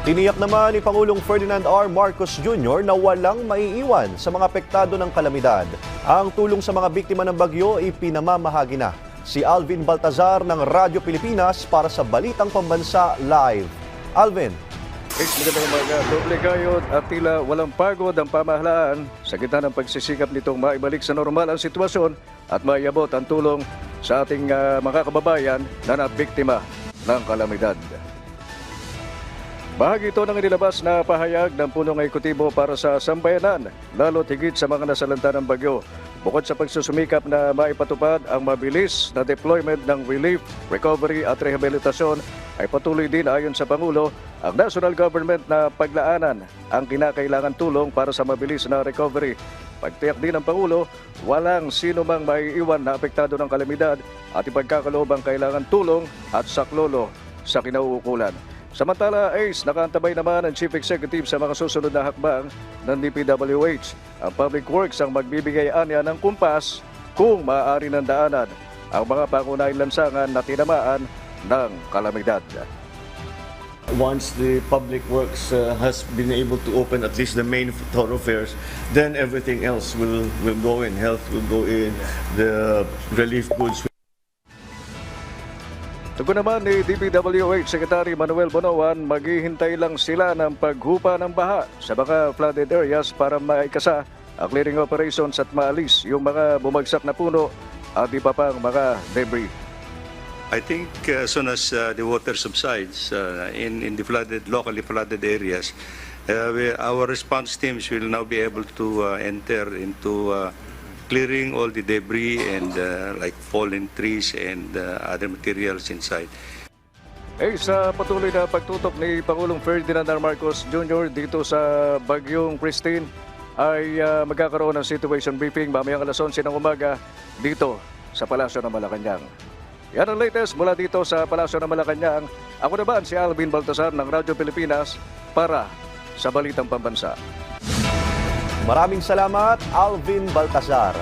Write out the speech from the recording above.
Tiniyak naman ni Pangulong Ferdinand R. Marcos Jr. na walang maiiwan sa mga apektado ng kalamidad. Ang tulong sa mga biktima ng bagyo ipinamamahagi na. Si Alvin Baltazar ng Radyo Pilipinas para sa Balitang Pambansa Live. Alvin. Magandang umaga. Doble gayod at tila walang pagod ang pamahalaan sa gitna ng pagsisikap nitong maibalik sa normal ang sitwasyon at maiabot ang tulong sa ating mga kababayan na nabiktima ng kalamidad. Bahagi ito ng inilabas na pahayag ng punong ekutibo para sa sambayanan, lalo't higit sa mga nasalanta ng bagyo. Bukod sa pagsusumikap na maipatupad ang mabilis na deployment ng relief, recovery at rehabilitasyon, ay patuloy din ayon sa Pangulo ang national government na paglaanan ang kinakailangan tulong para sa mabilis na recovery. Pagtiyak din ng Pangulo, walang sino mang maiiwan na apektado ng kalamidad at ipagkakaloob ang kailangan tulong at saklolo sa kinauukulan. Samantala, ACE, nakaantabay naman ang Chief Executive sa mga susunod na hakbang ng DPWH. Ang Public Works ang magbibigay anya ng kumpas kung maaari ng daanan ang mga pangunahing lansangan na tinamaan ng kalamidad. Once the public works has been able to open at least the main thoroughfares, then everything else will go in. Health will go in, the relief goods. Tugon naman ni DPWH Secretary Manuel Bonoan, maghihintay lang sila ng paghupa ng baha sa mga flooded areas para maikasa ang clearing operations at maalis yung mga bumagsak na puno at iba pang mga debris. I think as soon as the water subsides in the locally flooded areas, our response teams will now be able to enter into clearing all the debris and like fallen trees and other materials inside. Sa patuloy na pagtutok ni Pangulong Ferdinand R. Marcos Jr. dito sa Bagyong Christine ay magkakaroon ng situation briefing mamayang alas 11 ng umaga dito sa Palasyo ng Malacanang. Yan ang latest mula dito sa Palasyo ng Malacanang. Ako naman si Alvin Baltazar ng Radyo Pilipinas para sa Balitang Pambansa. Maraming salamat, Alvin Baltazar.